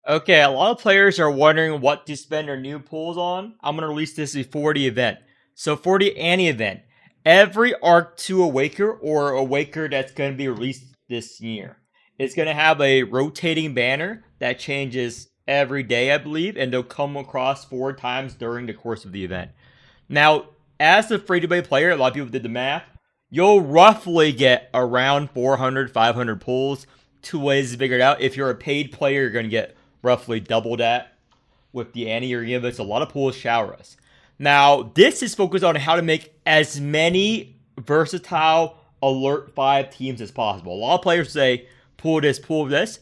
Okay, a lot of players are wondering what to spend their new pools on. I'm going to release this before the event. So for the Anni event, every Arc 2 Awaker or Awaker that's going to be released this year is going to have a rotating banner that changes every day, I believe, and they'll come across 4 times during the course of the event. Now, as a free-to-play player, a lot of people did the math, you'll roughly get around 400, 500 pulls. 2 ways to figure it out. If you're a paid player, you're going to get roughly double that. With the Anni, you're going to give us a lot of pulls, shower us. Now, this is focused on how to make as many versatile Alert 5 teams as possible. A lot of players say, pull this, pull this.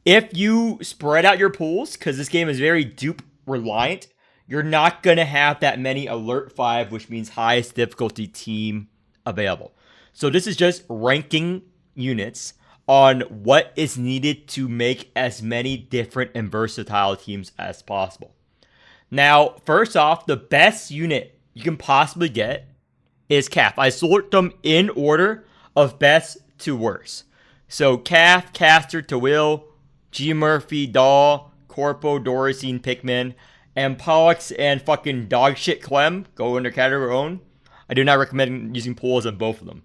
If you spread out your pools, because this game is very dupe reliant, you're not going to have that many Alert 5, which means highest difficulty team available. So this is just ranking units on what is needed to make as many different and versatile teams as possible. Now, first off, the best unit you can possibly get is Calf. I sort them in order of best to worst. So Calf, Caster, Twill, G Murphy, Doll, Corpo, Dorisine, Pikmin, and Pollocks and fucking dogshit Clem go under category own. I do not recommend using pools on both of them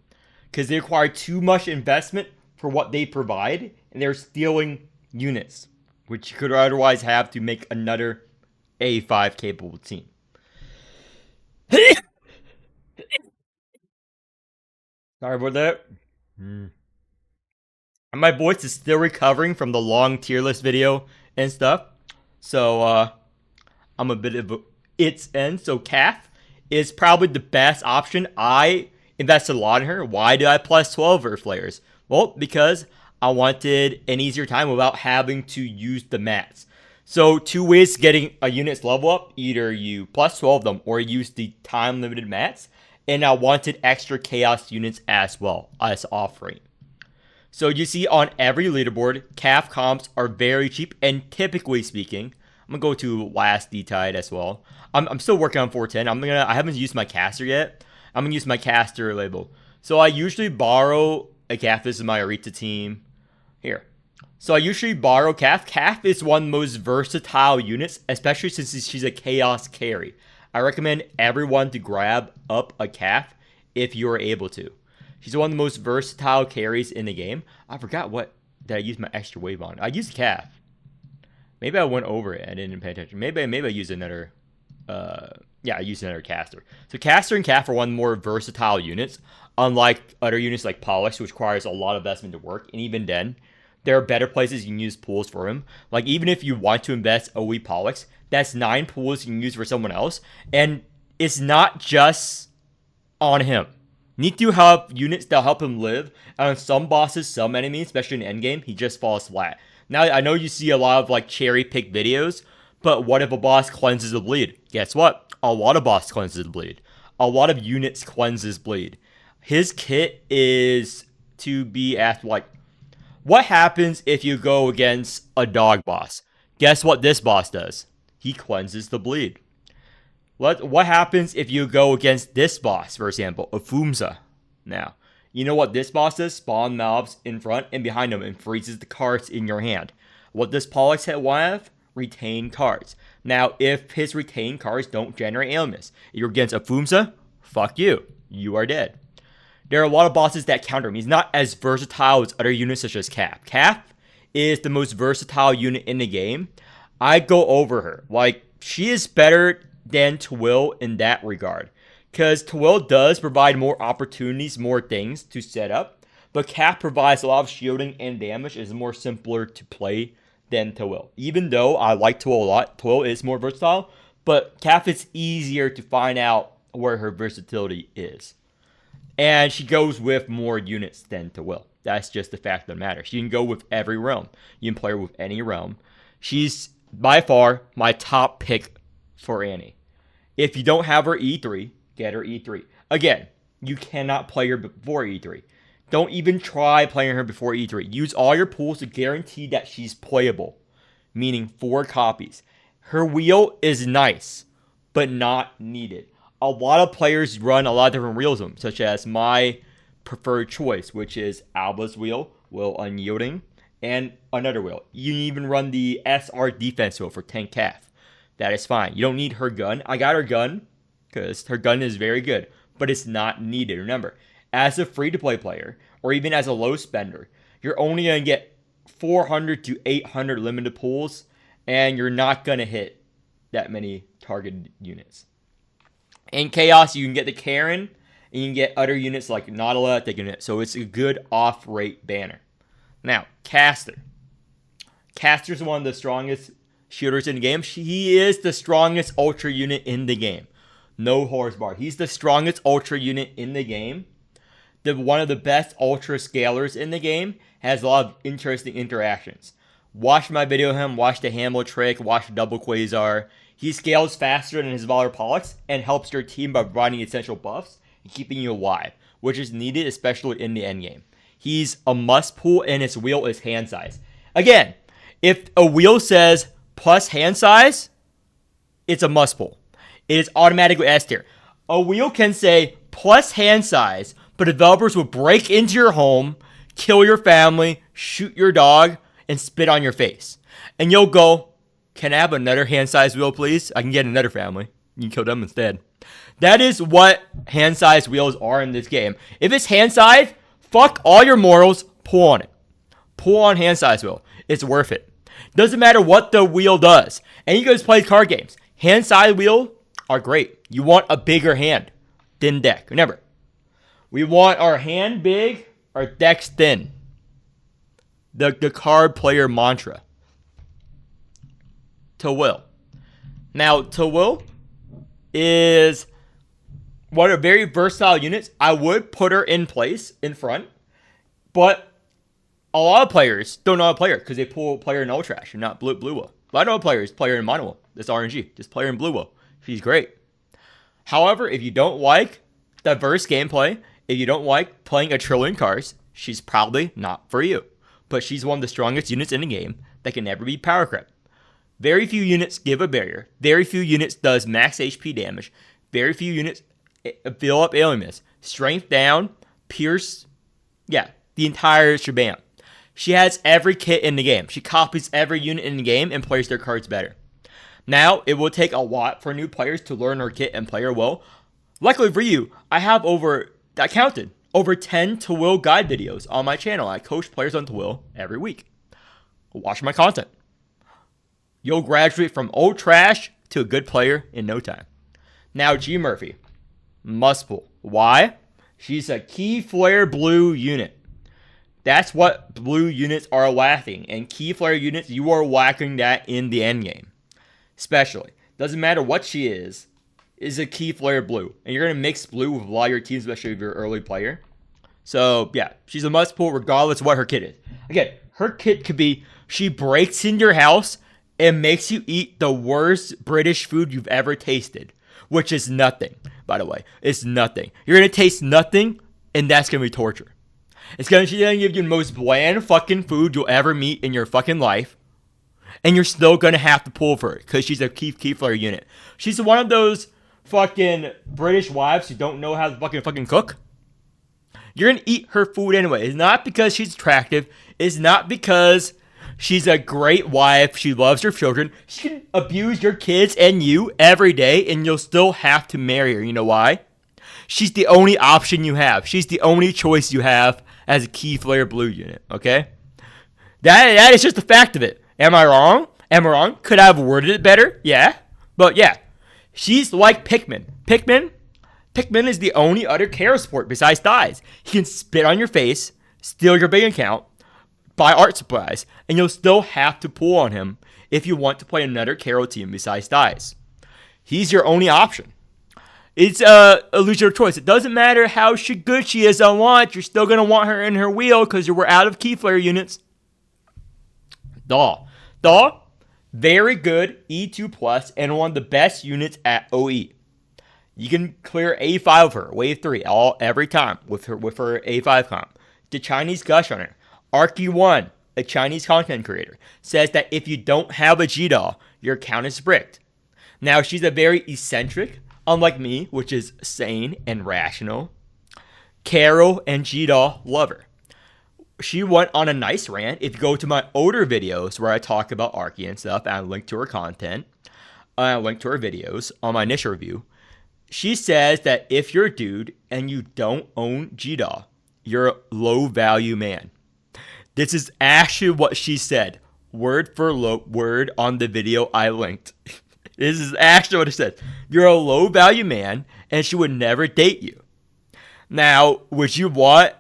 because they require too much investment for what they provide, and they're stealing units, which you could otherwise have to make another A5 capable team. Sorry about that. And my voice is still recovering from the long tier list video and stuff. So I'm a bit of its end. So Calf is probably the best option. I invested a lot in her. Why did I plus 12 her flares? Well, because I wanted an easier time without having to use the mats. So 2 ways to getting a unit's level up. Either you plus 12 them or use the time limited mats. And I wanted extra chaos units as well as offering. So you see on every leaderboard, Calf comps are very cheap, and typically speaking, I'm gonna go to last D-Tide as well. I'm still working on 410. I haven't used my caster yet. I'm gonna use my caster label. So I usually borrow a Calf. This is my Arita team. Here. So I usually borrow Calf. Calf is one of the most versatile units, especially since she's a chaos carry. I recommend everyone to grab up a Calf if you're able to. She's one of the most versatile carries in the game. I forgot what did I use my extra wave on. I used Calf. Maybe I went over it. I didn't pay attention. Maybe I used another. I used another caster. So caster and Calf are one of the more versatile units, unlike other units like Pollock, which requires a lot of investment to work. And even then, there are better places you can use pools for him. Like even if you want to invest OE Pollock, that's 9 pools you can use for someone else, and it's not just on him. Need to have units that help him live. And on some bosses, some enemies, especially in endgame, he just falls flat. Now, I know you see a lot of like cherry pick videos, but what if a boss cleanses the bleed? Guess what? A lot of boss cleanses the bleed. A lot of units cleanses bleed. His kit is to be asked like, what happens if you go against a dog boss? Guess what this boss does? He cleanses the bleed. What happens if you go against this boss, for example, a Fumza? Now, you know what this boss does? Spawn mobs in front and behind them and freezes the cards in your hand. What does Pollock's hit have? Retain cards. Now, if his retained cards don't generate ailments, if you're against a Fumza, fuck you. You are dead. There are a lot of bosses that counter him. He's not as versatile as other units such as Calf. Calf is the most versatile unit in the game. I go over her. Like, she is better than Twill in that regard. Because Twill does provide more opportunities, more things to set up. But Calf provides a lot of shielding and damage. Is more simpler to play than Twill. Even though I like Twill a lot, Twill is more versatile. But Calf is easier to find out where her versatility is. And she goes with more units than Twill. That's just the fact of the matter. She can go with every realm. You can play her with any realm. She's by far my top pick for Anni. If you don't have her E3, get her E3. Again, you cannot play her before E3. Don't even try playing her before E3. Use all your pools to guarantee that she's playable, meaning 4 copies. Her wheel is nice, but not needed. A lot of players run a lot of different wheels, such as my preferred choice, which is Alba's wheel, Unyielding, and another wheel. You can even run the SR defense wheel for 10 calf. That is fine. You don't need her gun. I got her gun because her gun is very good, but it's not needed. Remember, as a free-to-play player, or even as a low spender, you're only going to get 400 to 800 limited pulls, and you're not going to hit that many targeted units. In Chaos, you can get the Karen, and you can get other units like Nautilus that can hit. So it's a good off-rate banner. Now, Caster. Caster's one of the strongest shooters in the game. He is the strongest ultra unit in the game. No horse bar. He's the strongest ultra unit in the game. One of the best ultra scalers in the game. Has a lot of interesting interactions. Watch my video of him. Watch the Hammer trick. Watch double Quasar. He scales faster than his Valor Pollux and helps your team by providing essential buffs and keeping you alive, which is needed especially in the endgame. He's a must pull, and his wheel is hand size. Again, if a wheel says plus hand size, it's a must pull. It is automatically S tier. A wheel can say plus hand size, but developers will break into your home, kill your family, shoot your dog, and spit on your face. And you'll go, can I have another hand size wheel, please? I can get another family. You can kill them instead. That is what hand size wheels are in this game. If it's hand size, fuck all your morals, pull on it. Pull on hand size wheel. It's worth it. Doesn't matter what the wheel does. And you guys play card games. Hand size wheel are great. You want a bigger hand than deck. Remember, we want our hand big, our decks thin. The card player mantra. Twill. Now, Twill is one of very versatile units. I would put her in place in front, but a lot of players don't know how to play her because they pull player in Ultra Trash and not blue will. A lot of players play her in mono will. That's RNG. Just play her in blue will. She's great. However, if you don't like diverse gameplay, if you don't like playing a trillion cards, she's probably not for you. But she's one of the strongest units in the game that can never be power crept. Very few units give a barrier. Very few units does max HP damage. Very few units fill up alien miss. Strength down, pierce, the entire shebang. She has every kit in the game. She copies every unit in the game and plays their cards better. Now, it will take a lot for new players to learn her kit and play her well. Luckily for you, I have over 10 Twill guide videos on my channel. I coach players on Twill every week. Watch my content. You'll graduate from old trash to a good player in no time. Now, G Murphy. Must pull. Why? She's a key flare blue unit. That's what blue units are lacking. And key flare units, you are lacking that in the endgame. Especially. Doesn't matter what she is a key flare blue. And you're going to mix blue with a lot of your teams, especially if you're an early player. So, she's a must pull regardless of what her kit is. Again, her kit could be she breaks into your house and makes you eat the worst British food you've ever tasted, which is nothing, by the way. It's nothing. You're going to taste nothing, and that's going to be torture. She's going to give you the most bland fucking food you'll ever meet in your fucking life, and you're still going to have to pull for it because she's a key flare unit. She's one of those fucking British wives who don't know how to fucking cook. You're going to eat her food anyway. It's not because she's attractive. It's not because she's a great wife. She loves her children. She can abuse your kids and you every day, and you'll still have to marry her. You know why? She's the only option you have. She's the only choice you have as a key flare blue unit, okay? That is just the fact of it. Am I wrong? Could I have worded it better? Yeah. But she's like Pikmin. Pikmin is the only other Kara sport besides Thighs. He can spit on your face, steal your bank account, buy art supplies, and you'll still have to pull on him if you want to play another Carol team besides Thighs. He's your only option. It's a loser choice. It doesn't matter how good she is on launch, you're still going to want her in her wheel because we're out of key flare units. Doll, very good E2 plus and one of the best units at OE. You can clear A5 of her, wave 3, every time with her A5 comp. The Chinese gush on her. Arky1, a Chinese content creator, says that if you don't have a G-Doll, your account is bricked. Now, she's a very eccentric, unlike me, which is sane and rational, Carol and G-Doll lover. she went on a nice rant. If you go to my older videos where I talk about Arky and stuff, and I link to her content, I link to her videos on my initial review. She says that if you're a dude and you don't own Jawah, you're a low value man. This is actually what she said, word for word on the video I linked. This is actually what it said. You're a low value man, and she would never date you. Now, would you want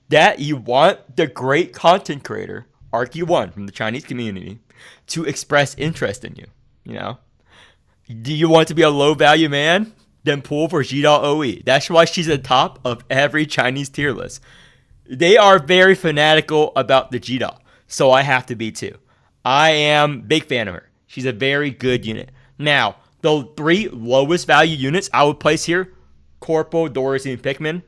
that? You want the great content creator, Arky1 from the Chinese community, to express interest in you. You know? Do you want to be a low value man? Then pull for Jawah OE. That's why she's at the top of every Chinese tier list. They are very fanatical about the Jawah, so I have to be too. I am a big fan of her. She's a very good unit. Now, the 3 lowest value units I would place here: Corpo, Dorisine, and Pikmin.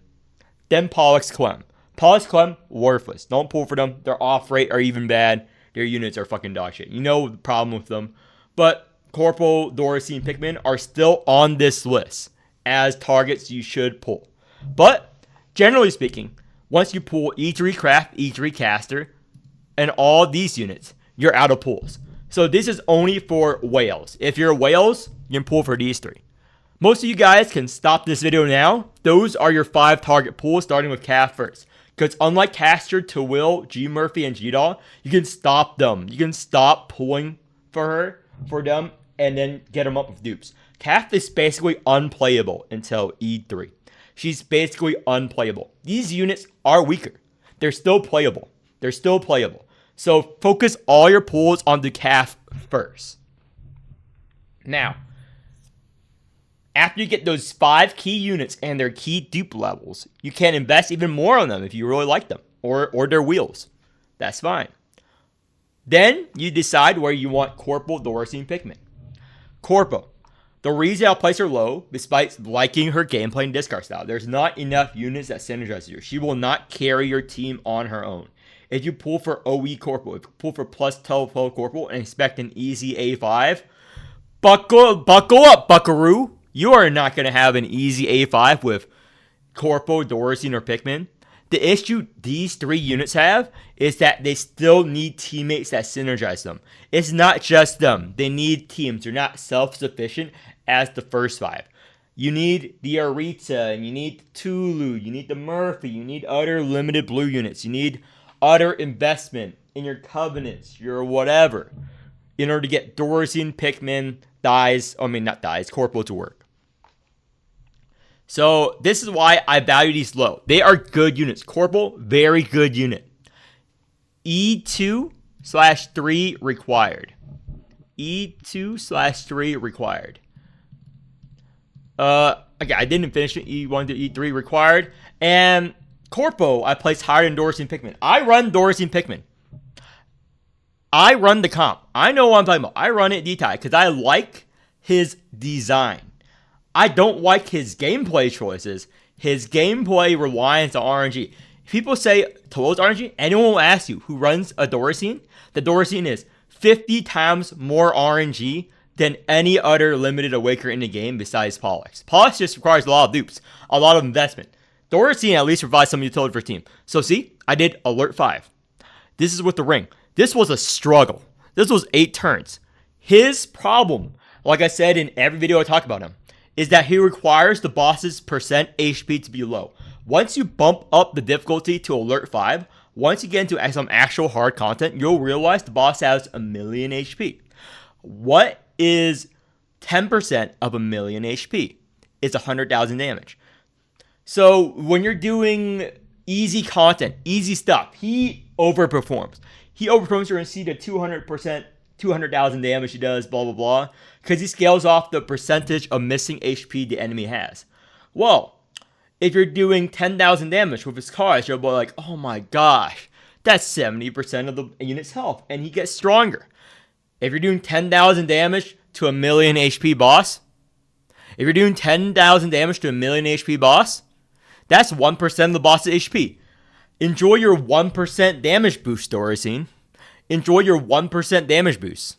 Then Pollock's Clem. Pollock's Clem, worthless. Don't pull for them. Their off rate are even bad. Their units are fucking dog shit. You know the problem with them. But Corpo, Dorisine, and Pikmin are still on this list as targets you should pull. But, generally speaking, once you pull E3 Craft, E3 Caster, and all these units, you're out of pulls. So this is only for whales. If you're whales, you can pull for these 3. Most of you guys can stop this video now. Those are your 5 target pulls, starting with Calf first. Because unlike Caster, Twill, G Murphy, and Jawah Doll, you can stop them. You can stop pulling for them, and then get them up with dupes. Calf is basically unplayable until E3. She's basically unplayable. These units are weaker. They're still playable. So focus all your pulls on the Calf first. Now, after you get those 5 key units and their key dupe levels, you can invest even more on them if you really like them, or their wheels. That's fine. Then you decide where you want Corporal, Dorisine, Pikmin. Corpo. The reason I'll place her low, despite liking her gameplay and discard style, there's not enough units that synergize her. She will not carry your team on her own. If you pull for OE Corporal, if you pull for plus 12 Corporal and expect an easy A5, buckle up, buckaroo. You are not going to have an easy A5 with Corpo, Dorisine, or Pikmin. The issue these 3 units have is that they still need teammates that synergize them. It's not just them. They need teams. They're not self-sufficient as the first 5. You need the Arita, and you need the Tulu, you need the Murphy, you need other limited blue units. You need other investment in your covenants, your whatever, in order to get Dorisine, Pikmin, Corpo to work. So this is why I value these low. They are good units. Corporal, very good unit. E2/3 required. E2/3 required. Okay, I didn't finish it. E1 to E3 required. And Corpo, I placed higher than Dorisine Pikmin. I run Dorisine Pikmin. I run the comp. I know what I'm talking about. I run it D-Tie because I like his design. I don't like his gameplay choices. His gameplay reliance on RNG. If people say Twill's RNG, anyone will ask you who runs a Dorisine. The Dorisine is 50 times more RNG than any other limited awaker in the game besides Pollock. Pollock just requires a lot of dupes, a lot of investment. Dorisine at least provides some utility for a team. So see, I did Alert 5. This is with the ring. This was a struggle. This was 8 turns. His problem, like I said in every video I talk about him, is that he requires the boss's percent HP to be low. Once you bump up the difficulty to Alert 5, once you get into some actual hard content, you'll realize the boss has 1,000,000 HP. What is 10% of 1,000,000 HP? It's 100,000 damage. So when you're doing easy content, easy stuff, he overperforms. He overperforms. You're going to see the 200%, 200,000 damage he does, blah, blah, blah, because he scales off the percentage of missing HP the enemy has. Well, if you're doing 10,000 damage with his cards, you'll be like, oh my gosh, that's 70% of the unit's health, and he gets stronger. If you're doing 10,000 damage to 1,000,000 HP boss, that's 1% of the boss's HP. Enjoy your 1% damage boost, Dorisine. Enjoy your 1% damage boost.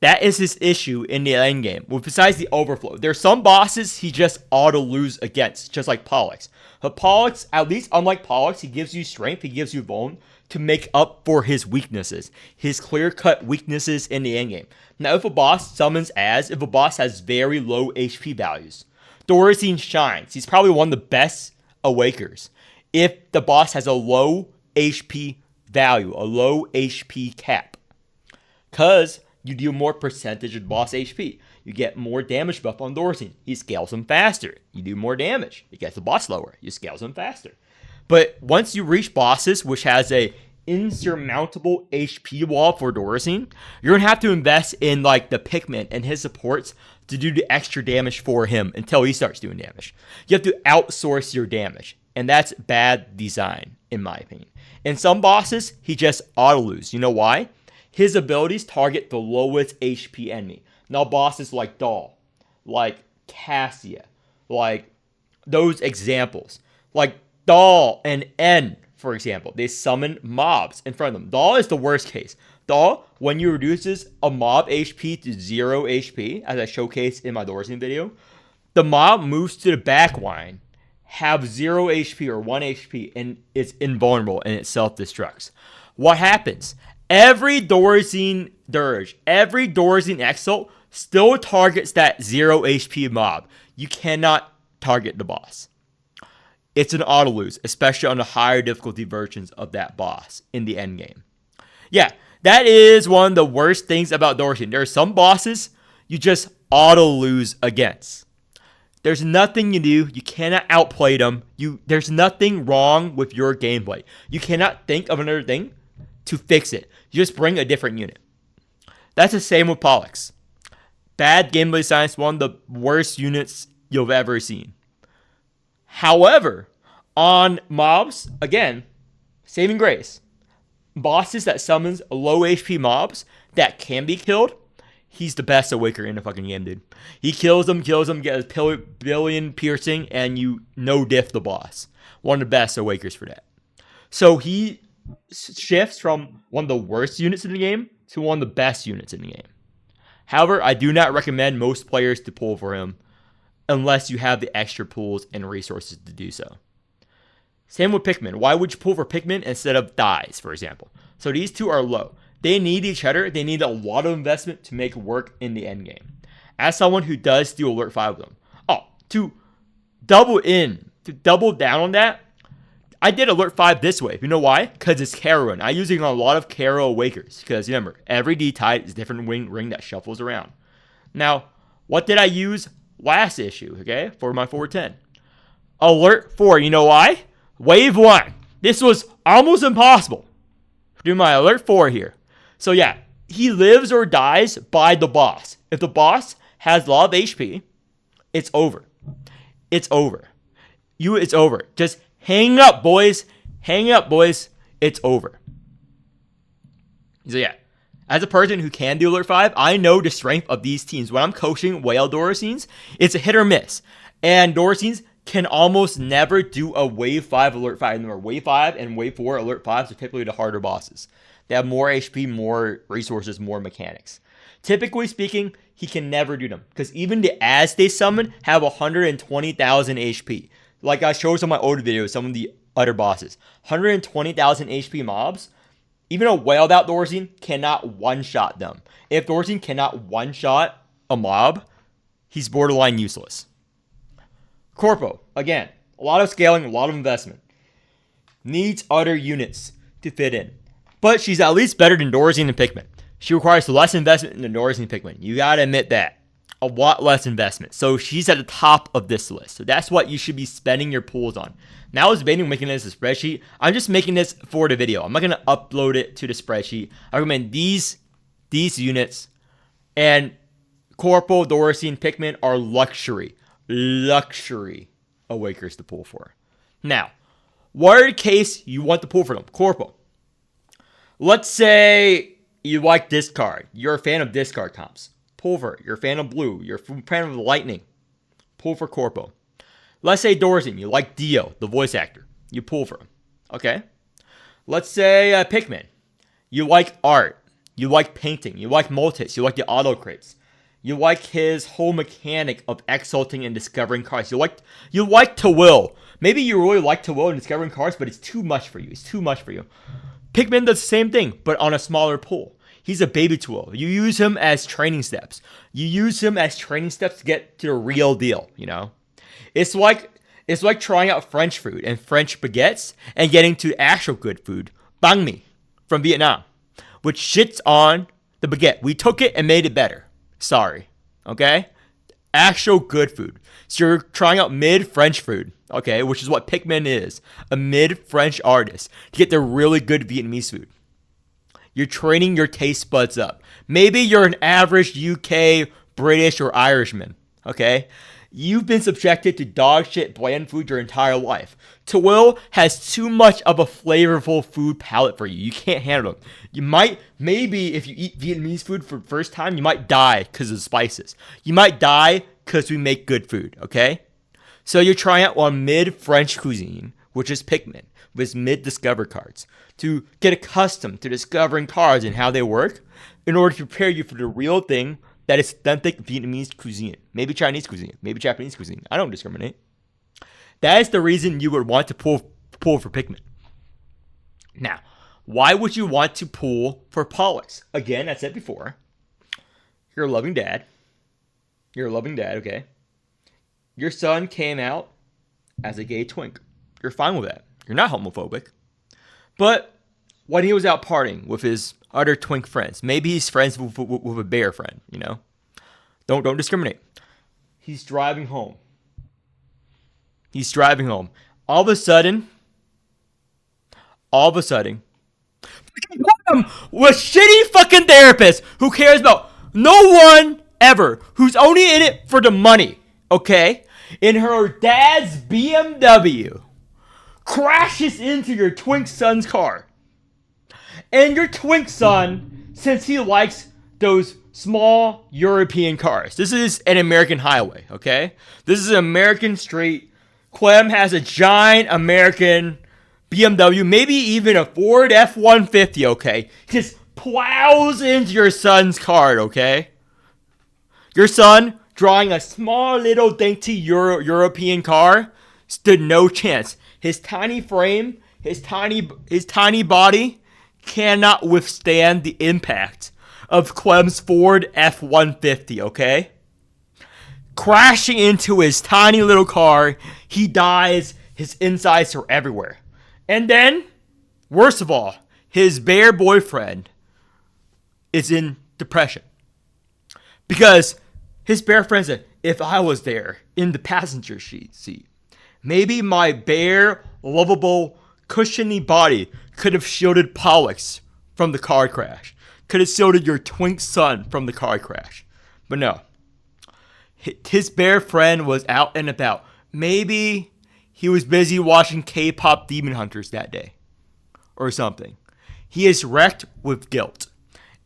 That is his issue in the end game. Well, besides the overflow, there's some bosses he just auto lose against, just like Pollock's. But Pollock's, at least unlike Pollock's, he gives you strength, he gives you bone to make up for his weaknesses, his clear-cut weaknesses in the end game. Now, if a boss summons if a boss has very low HP values, Dorisine shines. He's probably one of the best awakers. If the boss has a low HP value, a low HP cap, because you deal more percentage of boss HP. You get more damage buff on Dorisine. He scales him faster. You do more damage. It gets the boss lower. You scales him faster. But once you reach bosses, which has a insurmountable HP wall for Dorisine, you're going to have to invest in like the Pikmin and his supports to do the extra damage for him until he starts doing damage. You have to outsource your damage. And that's bad design, in my opinion. In some bosses, he just auto-lose. You know why? His abilities target the lowest HP enemy. Now bosses like Doll, like Cassia, like those examples. Like Doll and N, for example. They summon mobs in front of them. Doll is the worst case. Doll, when you reduces a mob HP to 0 HP, as I showcased in my Dorisine video, the mob moves to the back line, have 0 HP or 1 HP, and it's invulnerable and it self-destructs. What happens? Every Dorisine Dirge, every Dorisine Exalt still targets that 0 HP mob. You cannot target the boss. It's an auto lose, especially on the higher difficulty versions of that boss in the end game. Yeah, that is one of the worst things about Dorisine. There are some bosses you just auto lose against. There's nothing you do. You cannot outplay them. There's nothing wrong with your gameplay. You cannot think of another thing to fix it. You just bring a different unit. That's the same with Pollock's. Bad gameplay science, one of the worst units you've ever seen. However, on mobs, again, saving grace. Bosses that summons low HP mobs that can be killed, he's the best awaker in the fucking game, dude. He kills them, gets a billion piercing, and you no diff the boss. One of the best awakers for that. So he shifts from one of the worst units in the game to one of the best units in the game. However, I do not recommend most players to pull for him unless you have the extra pulls and resources to do so. Same with Pikmin. Why would you pull for Pikmin instead of Dies, for example? So these two are low. They need each other. They need a lot of investment to make work in the end game. As someone who does do Alert 5 with them. To double down on that, I did Alert 5 this way. You know why? Because it's Carowin. I'm using a lot of Caro Awakers. Because remember, every D-type is a different ring that shuffles around. Now, what did I use last issue, okay, for my 410? Alert 4. You know why? Wave 1. This was almost impossible. Do my Alert 4 here. So yeah, he lives or dies by the boss. If the boss has a lot of HP, it's over. It's over. It's over. Just hang up, boys. Hang up, boys. It's over. So yeah, as a person who can do Alert 5, I know the strength of these teams. When I'm coaching whale Dorisines, it's a hit or miss. And Dorisines can almost never do a Wave 5 Alert 5. Remember, Wave 5 and Wave 4 Alert 5s are typically the harder bosses. They have more HP, more resources, more mechanics. Typically speaking, he can never do them. Because even the as they summon have 120,000 HP. Like I showed some of my old videos, some of the other bosses. 120,000 HP mobs. Even a whaled out Dorisine cannot one-shot them. If Dorisine cannot one-shot a mob, he's borderline useless. Corpo, again, a lot of scaling, a lot of investment. Needs other units to fit in. But she's at least better than Dorisine and Pikmin. She requires less investment than Dorisine and Pikmin. You gotta admit that. A lot less investment. So she's at the top of this list. So that's what you should be spending your pools on. Now I was debating making this a spreadsheet. I'm just making this for the video. I'm not gonna upload it to the spreadsheet. I recommend these units. And Corpo, Dorisine, Pikmin are luxury awakers to pull for. Now, word case you want to pull for them. Corpo. Let's say you like discard. You're a fan of discard comps. Pull for it. You're a fan of blue. You're a fan of lightning. Pull for Corpo. Let's say Dorisine. You like Dio, the voice actor. You pull for him. Okay. Let's say Pikmin. You like art. You like painting. You like multis. You like the auto crates. You like his whole mechanic of exalting and discovering cars. You like Twill. Maybe you really like Twill and discovering cars, but it's too much for you. It's too much for you. Pikmin does the same thing, but on a smaller pool. He's a baby Twill. You use him as training steps. You use him as training steps to get to the real deal, you know? It's like trying out French food and French baguettes and getting to actual good food. Banh mi from Vietnam, which shits on the baguette. We took it and made it better. Sorry. Okay? Actual good food. So you're trying out mid-French food, okay, which is what Pikmin is. A mid-French artist to get the really good Vietnamese food. You're training your taste buds up. Maybe you're an average UK, British, or Irishman, okay? You've been subjected to dog shit bland food your entire life. Twill has too much of a flavorful food palette for you. You can't handle it. You might, maybe if you eat Vietnamese food for the first time, you might die because of the spices. You might die because we make good food, okay? So you're trying out on mid-French cuisine, which is Pikmin, with mid-discover cards, to get accustomed to discovering cards and how they work in order to prepare you for the real thing that is authentic Vietnamese cuisine. Maybe Chinese cuisine, maybe Japanese cuisine. I don't discriminate. That is the reason you would want to pull for Pikmin. Now, why would you want to pull for Pollocks? Again, I said before, you're a loving dad. You're a loving dad, okay? Your son came out as a gay twink. You're fine with that. You're not homophobic. But when he was out partying with his other twink friends, maybe he's friends with a bear friend, you know? Don't discriminate. He's driving home. All of a sudden, with shitty fucking therapist who cares about no one ever, who's only in it for the money, okay? In her dad's BMW, crashes into your twink son's car. And your twink son, since he likes those small European cars, this is an American highway, okay? This is an American street. Clem has a giant American BMW, maybe even a Ford F-150, okay? Just plows into your son's car, okay? Your son, drawing a small little dainty European car, stood no chance. His tiny frame, his tiny body cannot withstand the impact of Clem's Ford F-150, okay? Crashing into his tiny little car, he dies, his insides are everywhere. And then, worst of all, his bear boyfriend is in depression. Because his bear friend said, if I was there in the passenger seat, maybe my bare, lovable, cushiony body could have shielded Pollock's from the car crash. Could have shielded your twink son from the car crash. But no. His bear friend was out and about. Maybe he was busy watching K-pop Demon Hunters that day. Or something. He is wrecked with guilt.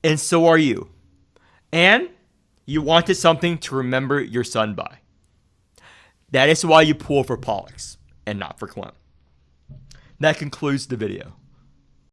And so are you. And you wanted something to remember your son by. That is why you pull for Pollock's and not for Clem. That concludes the video.